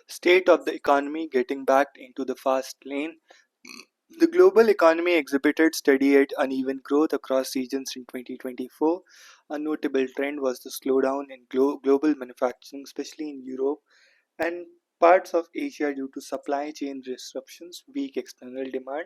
State of the economy getting back into the fast lane. The global economy exhibited steady yet uneven growth across regions in 2024. A notable trend was the slowdown in global manufacturing, especially in Europe and parts of Asia due to supply chain disruptions, weak external demand.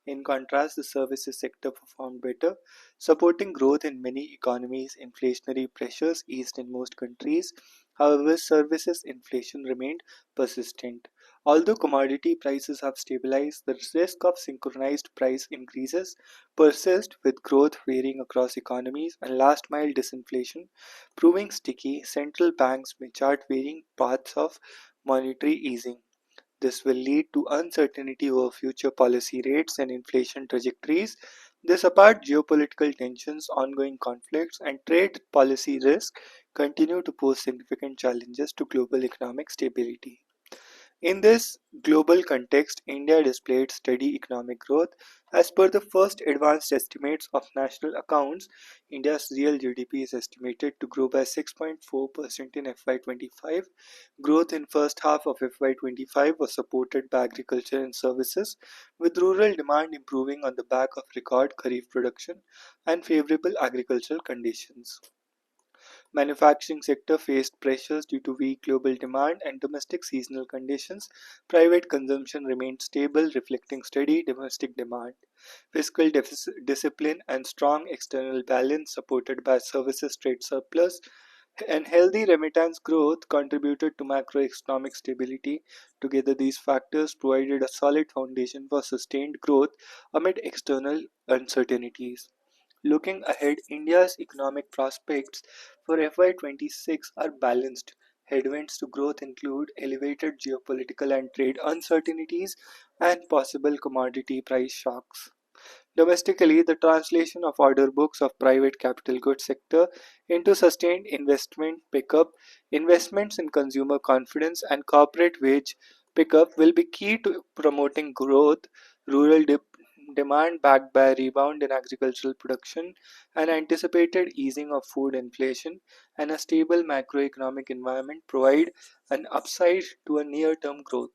In contrast, the services sector performed better, supporting growth in many economies. Inflationary pressures eased in most countries. However, services inflation remained persistent. Although commodity prices have stabilized, the risk of synchronized price increases persist with growth varying across economies and last mile disinflation proving sticky. Central banks may chart varying paths of monetary easing. This will lead to uncertainty over future policy rates and inflation trajectories. This apart, geopolitical tensions, ongoing conflicts, and trade policy risk continue to pose significant challenges to global economic stability. In this global context, India displayed steady economic growth. As per the first advanced estimates of national accounts, India's real GDP is estimated to grow by 6.4% in FY25. Growth in first half of FY25 was supported by agriculture and services, with rural demand improving on the back of record kharif production and favorable agricultural conditions. Manufacturing sector faced pressures due to weak global demand and domestic seasonal conditions. Private consumption remained stable, reflecting steady domestic demand. Fiscal discipline and strong external balance, supported by services trade surplus and healthy remittance growth, contributed to macroeconomic stability. Together, these factors provided a solid foundation for sustained growth amid external uncertainties. Looking ahead, India's economic prospects for FY26 are balanced. Headwinds to growth include elevated geopolitical and trade uncertainties and possible commodity price shocks. Domestically, the translation of order books of private capital goods sector into sustained investment pickup, investments in consumer confidence and corporate wage pickup will be key to promoting growth. Rural demand backed by a rebound in agricultural production, an anticipated easing of food inflation, and a stable macroeconomic environment provide an upside to a near-term growth.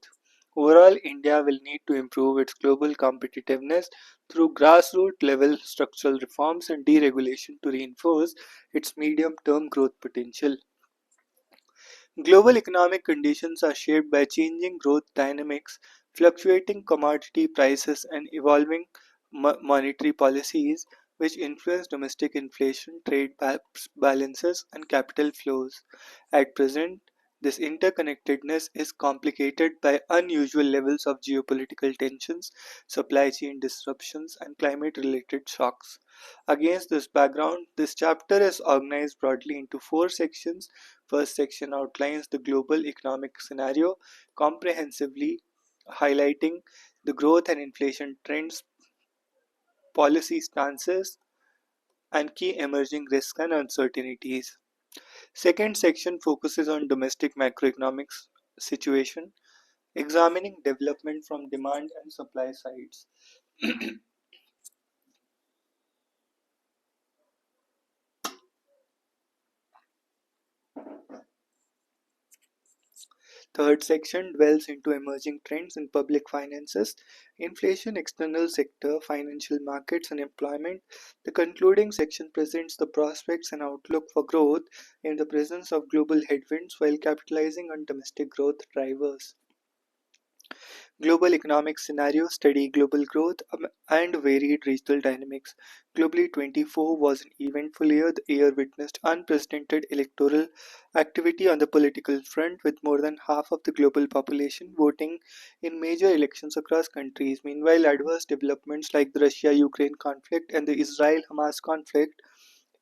Overall, India will need to improve its global competitiveness through grassroots level structural reforms and deregulation to reinforce its medium term growth potential. Global economic conditions are shaped by changing growth dynamics, fluctuating commodity prices, and evolving monetary policies, which influence domestic inflation, trade balances, and capital flows. At present, this interconnectedness is complicated by unusual levels of geopolitical tensions, supply chain disruptions, and climate related shocks. Against this background, this chapter is organized broadly into four sections. First section outlines the global economic scenario comprehensively, highlighting the growth and inflation trends, policy stances, and key emerging risks and uncertainties. Second section focuses on domestic macroeconomic situation, examining development from demand and supply sides. Third section dwells into emerging trends in public finances, inflation, external sector, financial markets, and employment. The concluding section presents the prospects and outlook for growth in the presence of global headwinds while capitalizing on domestic growth drivers. Global economic scenario, steady global growth, and varied regional dynamics. Globally, 24 was an eventful year. The year witnessed unprecedented electoral activity on the political front, with more than half of the global population voting in major elections across countries. Meanwhile, adverse developments like the Russia Ukraine conflict and the Israel Hamas conflict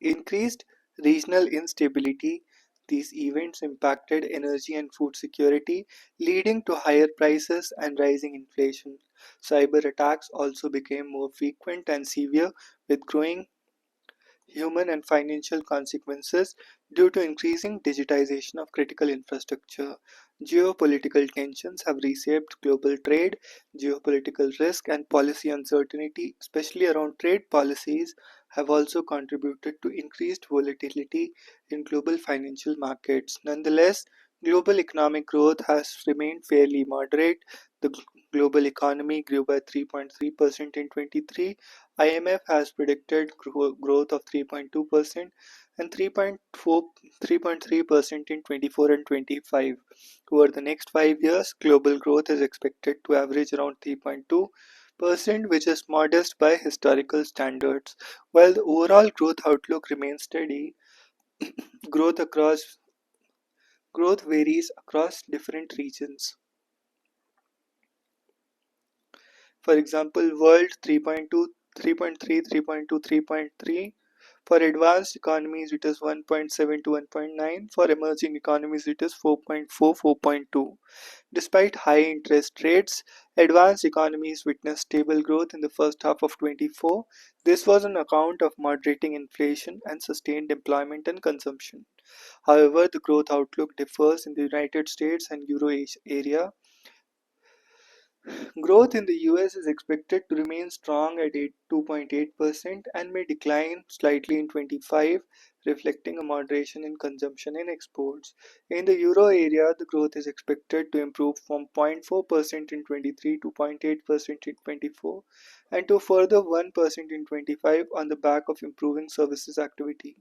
increased regional instability. These events impacted energy and food security, leading to higher prices and rising inflation. Cyber attacks also became more frequent and severe, with growing human and financial consequences due to increasing digitization of critical infrastructure. Geopolitical tensions have reshaped global trade, geopolitical risk, and policy uncertainty, especially around trade policies, have also contributed to increased volatility in global financial markets. Nonetheless, Global economic growth has remained fairly moderate. The global economy grew by 3.3% in 23. IMF has predicted growth of 3.2% and 3.3% in 24 and 25. Over the next 5 years, global growth is expected to average around 3.2%, which is modest by historical standards. While the overall growth outlook remains steady, growth across growth varies across different regions. For example, world 3.2, 3.3, 3.2, 3.3. For advanced economies, it is 1.7 to 1.9. For emerging economies, it is 4.4, 4.2. Despite high interest rates, advanced economies witnessed stable growth in the first half of 24. This was on account of moderating inflation and sustained employment and consumption. However, the growth outlook differs in the United States and Euro area. Growth in the US is expected to remain strong at 2.8% and may decline slightly in 25, reflecting a moderation in consumption and exports. In the euro area, the growth is expected to improve from 0.4% in 23 to 0.8% in 24 and to further 1% in 25 on the back of improving services activity.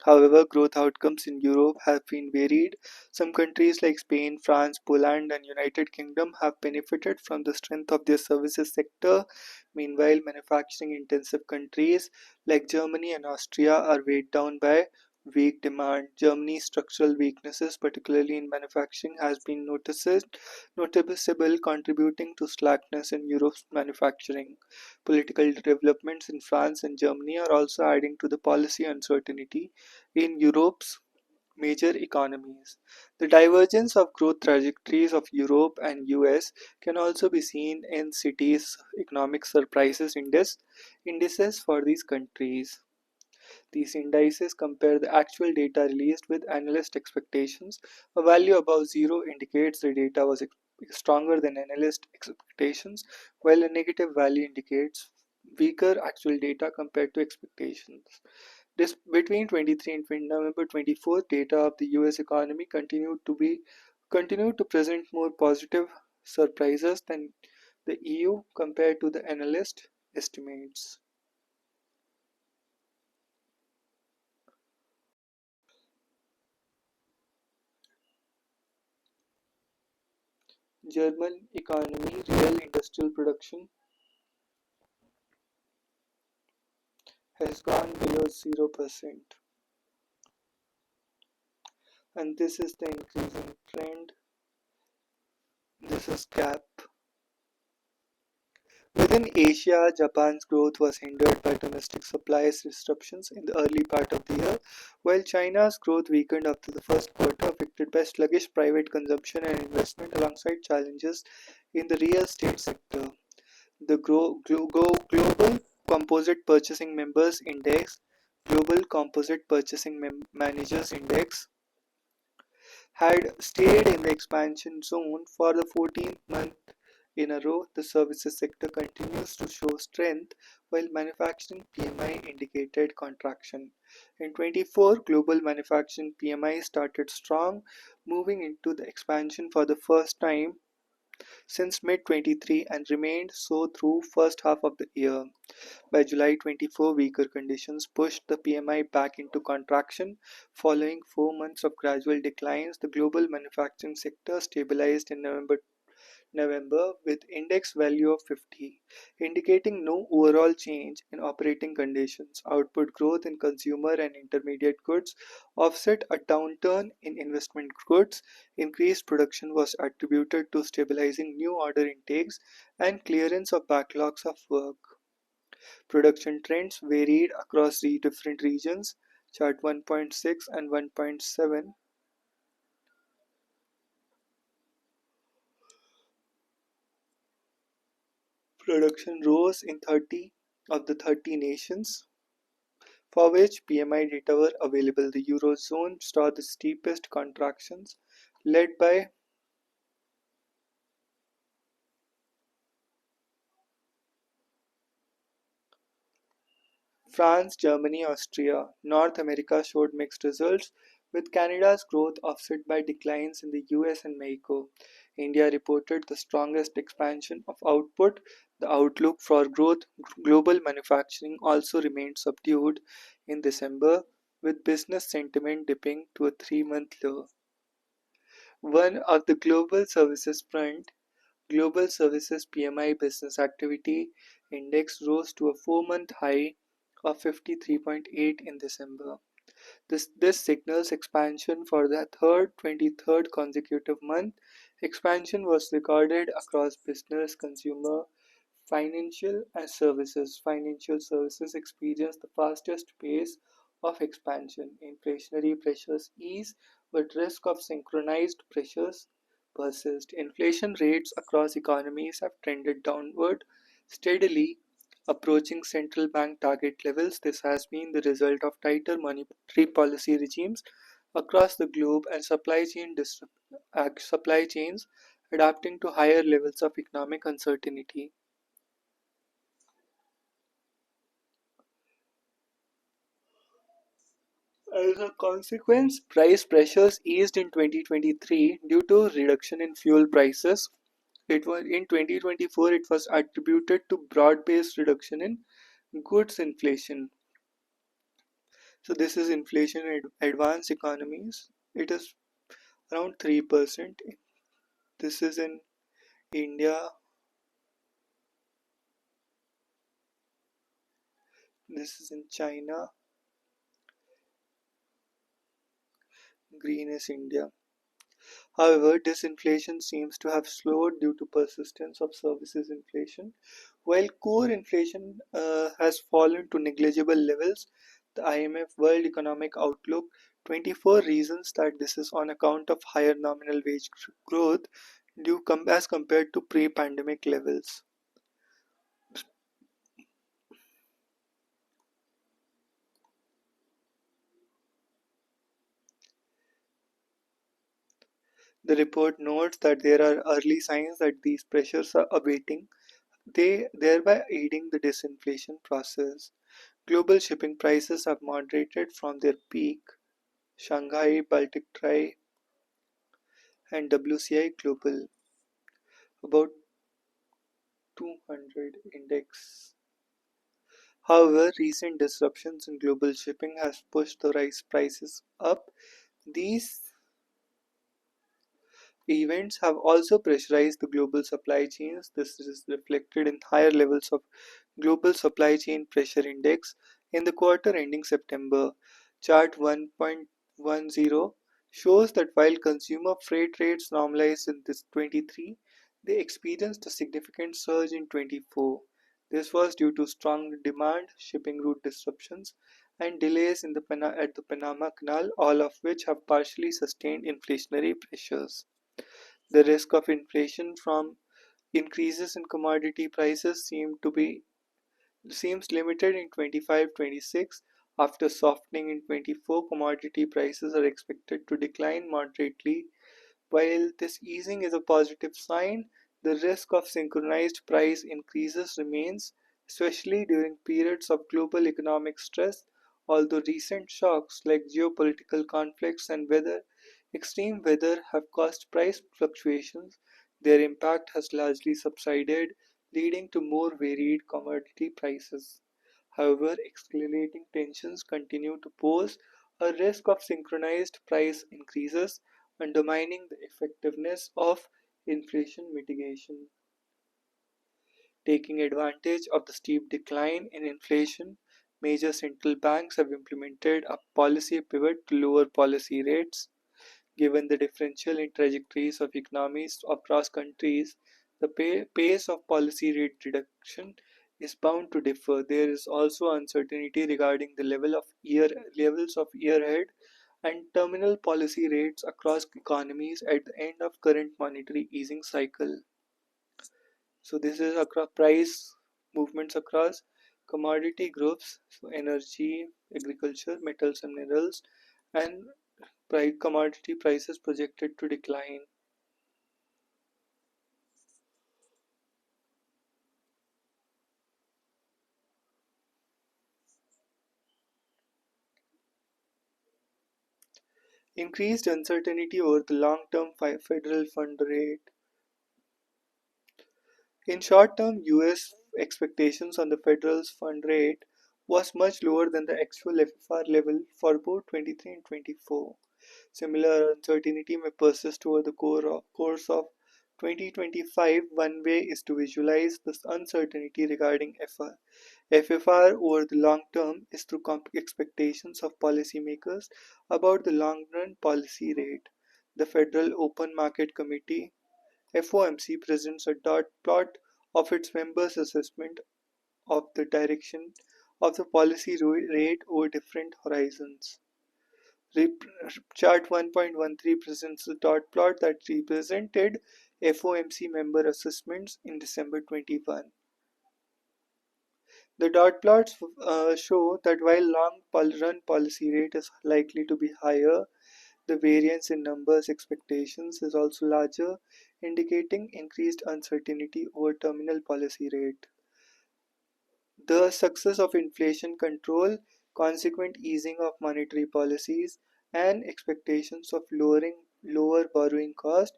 However, growth outcomes in Europe have been varied. Some countries like Spain, France, Poland, and United Kingdom have benefited from the strength of their services sector. Meanwhile, manufacturing intensive countries like Germany and Austria are weighed down by weak demand. Germany's structural weaknesses, particularly in manufacturing, has been noticeable, contributing to slackness in Europe's manufacturing. Political developments in France and Germany are also adding to the policy uncertainty in Europe's major economies. The divergence of growth trajectories of Europe and US can also be seen in cities' economic surprises indices for these countries. These indices compare the actual data released with analyst expectations. A value above zero indicates the data was stronger than analyst expectations, while a negative value indicates weaker actual data compared to expectations. This between 23 and 20 November 24, data of the US economy continued to present more positive surprises than the EU compared to the analyst estimates. German economy real industrial production has gone below 0%, and this is the increasing trend. This is gap. Within Asia, Japan's growth was hindered by domestic supply disruptions in the early part of the year, while China's growth weakened after the first quarter, affected by sluggish private consumption and investment alongside challenges in the real estate sector. The Global Composite Purchasing Members Index, Global Composite Purchasing Managers Index, had stayed in the expansion zone for the 14th month in a row. The services sector continues to show strength while manufacturing PMI indicated contraction. In 24, global manufacturing PMI started strong, moving into the expansion for the first time since mid 23 and remained so through first half of the year. By July 24, weaker conditions pushed the PMI back into contraction. Following 4 months of gradual declines, the global manufacturing sector stabilized in November with index value of 50, indicating no overall change in operating conditions. Output growth in consumer and intermediate goods offset a downturn in investment goods. Increased production was attributed to stabilizing new order intakes and clearance of backlogs of work. Production trends varied across the different regions. Chart 1.6 and 1.7. Production rose in 30 of the 30 nations for which PMI data were available. The Eurozone saw the steepest contractions, led by France, Germany, Austria. North America showed mixed results, with Canada's growth offset by declines in the US and Mexico. India reported the strongest expansion of output. The outlook for growth global manufacturing also remained subdued in December, with business sentiment dipping to a 3-month low. One of the global services front, global services PMI business activity index rose to a 4-month high of 53.8 in December. This signals expansion for the 23rd consecutive month. Expansion was recorded across business, consumer, financial and services. Financial services experienced the fastest pace of expansion. Inflationary pressures ease, but risk of synchronized pressures persist. Inflation rates across economies have trended downward, steadily approaching central bank target levels. This has been the result of tighter monetary policy regimes across the globe and supply chains adapting to higher levels of economic uncertainty. As a consequence, price pressures eased in 2023 due to reduction in fuel prices. It was in 2024 it was attributed to broad-based reduction in goods inflation. So this is inflation in advanced economies. It is around 3%. This is in India. This is in China. Green is India. However, disinflation seems to have slowed due to persistence of services inflation. While core inflation has fallen to negligible levels, the IMF World Economic Outlook 24 reasons that this is on account of higher nominal wage growth as compared to pre-pandemic levels. The report notes that there are early signs that these pressures are abating, they thereby aiding the disinflation process. Global shipping prices have moderated from their peak. Shanghai Baltic Dry and WCI Global about 200 index. However, recent disruptions in global shipping has pushed the rice prices up. These events have also pressurized the global supply chains. This is reflected in higher levels of Global Supply Chain Pressure Index in the quarter ending September. Chart 1.10 shows that while consumer freight rates normalized in this 23, they experienced a significant surge in 24. This was due to strong demand, shipping route disruptions, and delays in at the Panama Canal, all of which have partially sustained inflationary pressures. The risk of inflation from increases in commodity prices seems limited in 25-26. After softening in 24, commodity prices are expected to decline moderately. While this easing is a positive sign, the risk of synchronized price increases remains, especially during periods of global economic stress. Although recent shocks like geopolitical conflicts and extreme weather have caused price fluctuations, their impact has largely subsided, leading to more varied commodity prices. However, escalating tensions continue to pose a risk of synchronized price increases, undermining the effectiveness of inflation mitigation. Taking advantage of the steep decline in inflation, major central banks have implemented a policy pivot to lower policy rates. Given the differential in trajectories of economies across countries, the pace of policy rate reduction is bound to differ. There is also uncertainty regarding the levels of year ahead and terminal policy rates across economies at the end of current monetary easing cycle. So this is across price movements across commodity groups, so energy, agriculture, metals and minerals, and commodity prices projected to decline. Increased uncertainty over the long-term federal fund rate. In short term, US expectations on the federal fund rate was much lower than the actual FFR level for both 23 and 24. Similar uncertainty may persist over the course of 2025. One way is to visualize this uncertainty regarding FFR over the long term is through expectations of policymakers about the long run policy rate. The Federal Open Market Committee FOMC presents a dot plot of its members' assessment of the direction of the policy rate over different horizons. Rep- Chart 1.13 presents a dot plot that represented FOMC member assessments in December 21. The dot plots show that while run policy rate is likely to be higher, the variance in numbers expectations is also larger, indicating increased uncertainty over terminal policy rate. The success of inflation control, consequent easing of monetary policies, and expectations of lower borrowing cost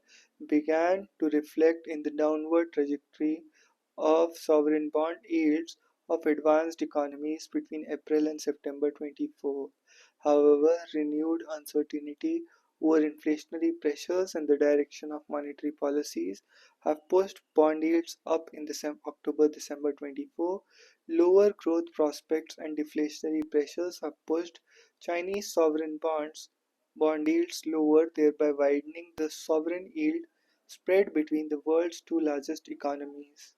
began to reflect in the downward trajectory of sovereign bond yields of advanced economies between April and September 24. However, renewed uncertainty over inflationary pressures and the direction of monetary policies have pushed bond yields up in October-December 24. Lower growth prospects and deflationary pressures have pushed Chinese sovereign bond yields lower, thereby widening the sovereign yield spread between the world's two largest economies.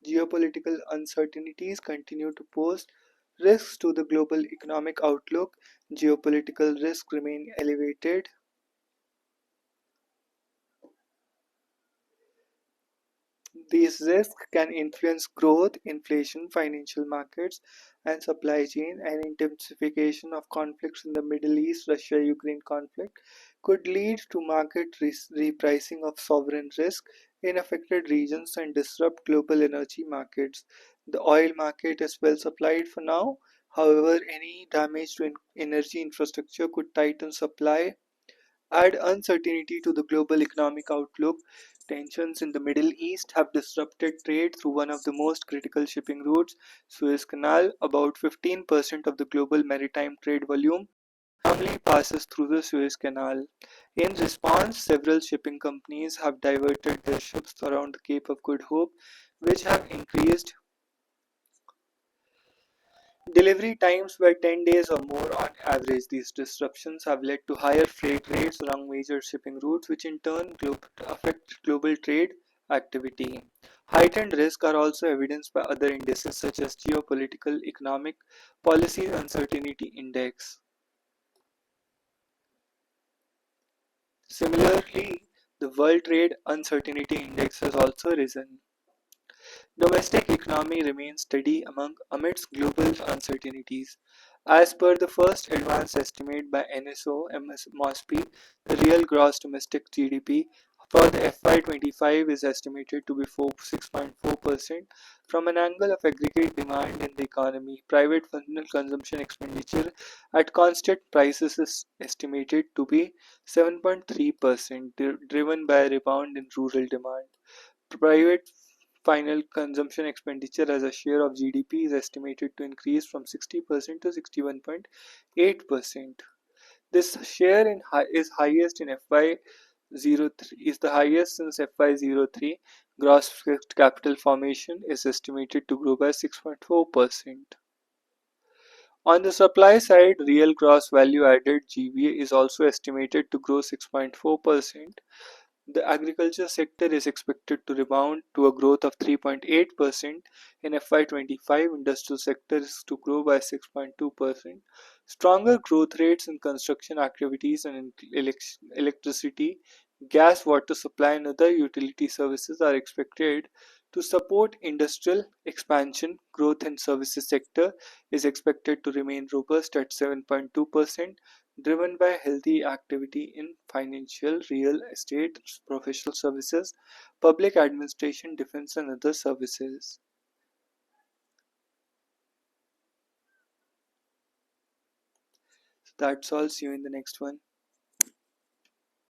Geopolitical uncertainties continue to pose risks to the global economic outlook. Geopolitical risks remain elevated. These risks can influence growth, inflation, financial markets, and supply chain. An intensification of conflicts in the Middle East, Russia-Ukraine conflict, could lead to market repricing of sovereign risk in affected regions and disrupt global energy markets. The oil market is well supplied for now. However, any damage to energy infrastructure could tighten supply, add uncertainty to the global economic outlook. Tensions in the Middle East have disrupted trade through one of the most critical shipping routes, Suez Canal. About 15% of the global maritime trade volume normally passes through the Suez Canal. In response, several shipping companies have diverted their ships around the Cape of Good Hope, which have increased delivery times by 10 days or more on average. These disruptions have led to higher freight rates along major shipping routes, which in turn affect global trade activity. Heightened risks are also evidenced by other indices such as geopolitical economic policy uncertainty index. Similarly, the World Trade Uncertainty Index has also risen. Domestic economy remains steady amidst global uncertainties. As per the first advanced estimate by NSO MOSPI, the real gross domestic GDP for the FY25 is estimated to be 6.4%. From an angle of aggregate demand in the economy, private personal consumption expenditure at constant prices is estimated to be 7.3%, driven by a rebound in rural demand. Private final consumption expenditure as a share of GDP is estimated to increase from 60% to 61.8%. This share is highest in FY03 is the highest since FY03. Gross fixed capital formation is estimated to grow by 6.4%. On the supply side, real gross value added GVA is also estimated to grow 6.4%. The agriculture sector is expected to rebound to a growth of 3.8% in FY25. Industrial sector is to grow by 6.2%. Stronger growth rates in construction activities and in electricity, gas, water supply, and other utility services are expected to support industrial expansion. Growth in services sector is expected to remain robust at 7.2%, driven by healthy activity in financial, real estate, professional services, public administration, defense, and other services. That's all. See you in the next one.